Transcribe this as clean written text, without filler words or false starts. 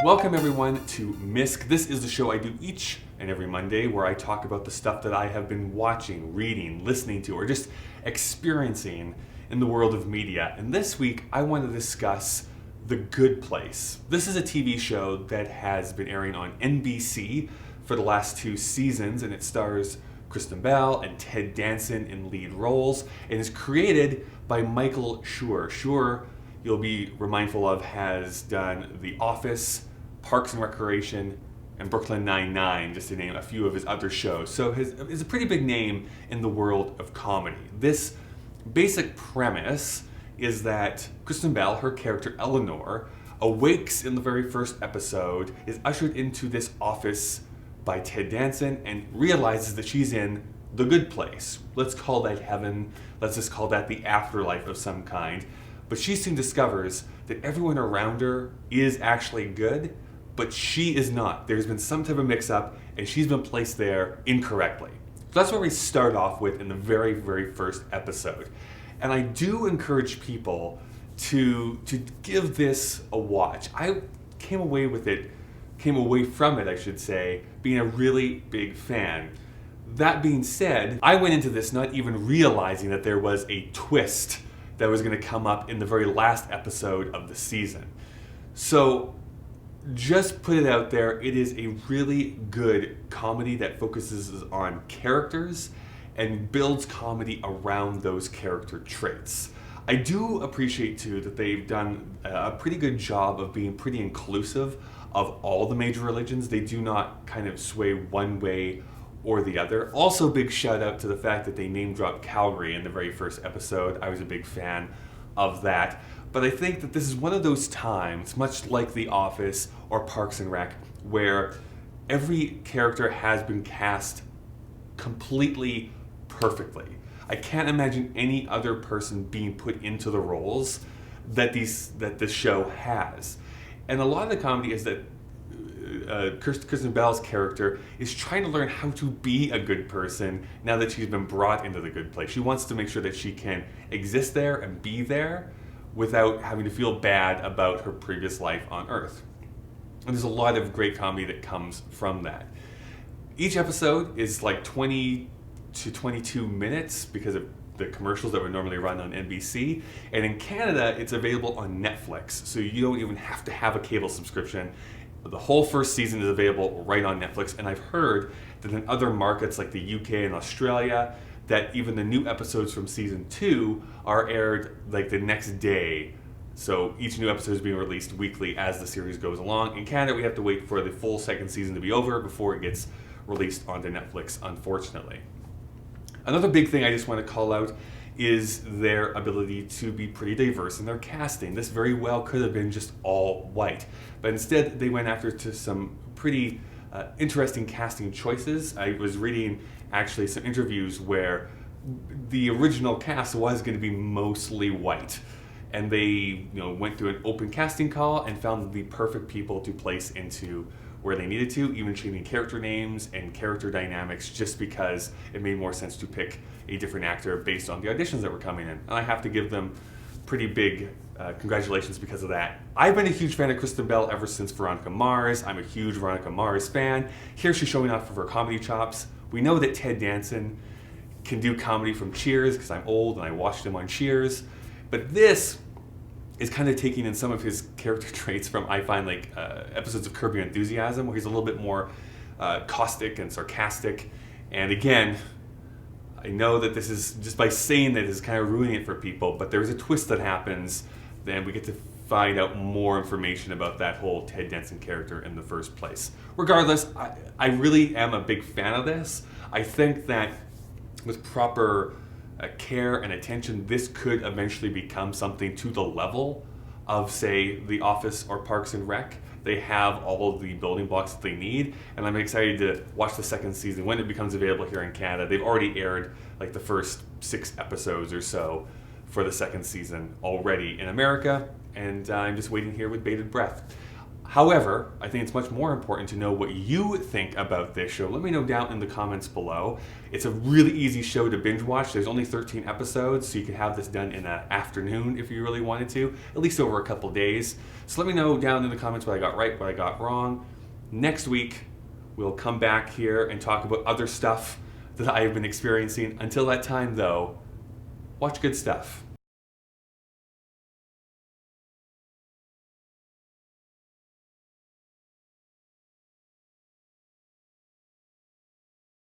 Welcome everyone to Misc. This is the show I do each and every Monday where I talk about the stuff that I have been watching, reading, listening to, or just experiencing in the world of media. And this week I want to discuss The Good Place. This is a TV show that has been airing on NBC for the last 2 seasons, and it stars Kristen Bell and Ted Danson in lead roles, and is created by Michael Schur. Schur, you'll be mindful of, has done The Office, Parks and Recreation, and Brooklyn Nine-Nine, just to name a few of his other shows. So he's a pretty big name in the world of comedy. This basic premise is that Kristen Bell, her character Eleanor, awakes in the very first episode, is ushered into this office by Ted Danson, and realizes that she's in the good place. Let's call that heaven. Let's just call that the afterlife of some kind. But she soon discovers that everyone around her is actually good, but she is not. There's been some type of mix-up, and she's been placed there incorrectly. So that's where we start off with in the very, very first episode. And I do encourage people to give this a watch. I came away from it, I should say, being a really big fan. That being said, I went into this not even realizing that there was a twist that was going to come up in the very last episode of the season. So just put it out there, it is a really good comedy that focuses on characters and builds comedy around those character traits. I do appreciate too that they've done a pretty good job of being pretty inclusive of all the major religions. They do not kind of sway one way or the other. Also, big shout out to the fact that they name dropped Calgary in the very first episode. I was a big fan of that. But I think that this is one of those times, much like The Office or Parks and Rec, where every character has been cast completely perfectly. I can't imagine any other person being put into the roles that this show has. And a lot of the comedy is that Kristen Bell's character is trying to learn how to be a good person now that she's been brought into the good place. She wants to make sure that she can exist there and be there without having to feel bad about her previous life on Earth. And there's a lot of great comedy that comes from that. Each episode is like 20 to 22 minutes because of the commercials that would normally run on NBC. And in Canada, it's available on Netflix, so you don't even have to have a cable subscription. The whole first season is available right on Netflix, and I've heard that in other markets like the UK and Australia, that even the new episodes from season 2 are aired like the next day. So each new episode is being released weekly as the series goes along. In Canada, we have to wait for the full second season to be over before it gets released onto Netflix, unfortunately. Another big thing I just want to call out is their ability to be pretty diverse in their casting. This very well could have been just all white, but instead they went after to some pretty interesting casting choices. I was reading actually some interviews where the original cast was going to be mostly white, and they went through an open casting call and found the perfect people to place into where they needed to, even changing character names and character dynamics just because it made more sense to pick a different actor based on the auditions that were coming in. And I have to give them pretty big congratulations because of that. I've been a huge fan of Kristen Bell ever since Veronica Mars. I'm a huge Veronica Mars fan. Here she's showing off for her comedy chops. We know that Ted Danson can do comedy from Cheers because I'm old and I watched him on Cheers. But this is kind of taking in some of his character traits from, I find, like episodes of Curb Your Enthusiasm, where he's a little bit more caustic and sarcastic. And again, I know that this is, just by saying that, is kind of ruining it for people, but there's a twist that happens, then we get to find out more information about that whole Ted Danson character in the first place. Regardless, I really am a big fan of this. I think that with proper care and attention, this could eventually become something to the level of, say, The Office or Parks and Rec. They have all of the building blocks that they need, and I'm excited to watch the second season when it becomes available here in Canada. They've already aired like the first 6 episodes or so for the second season already in America, and I'm just waiting here with bated breath. However, I think it's much more important to know what you think about this show. Let me know down in the comments below. It's a really easy show to binge watch. There's only 13 episodes, so you can have this done in an afternoon if you really wanted to, at least over a couple days. So let me know down in the comments what I got right, what I got wrong. Next week, we'll come back here and talk about other stuff that I have been experiencing. Until that time, though, watch good stuff.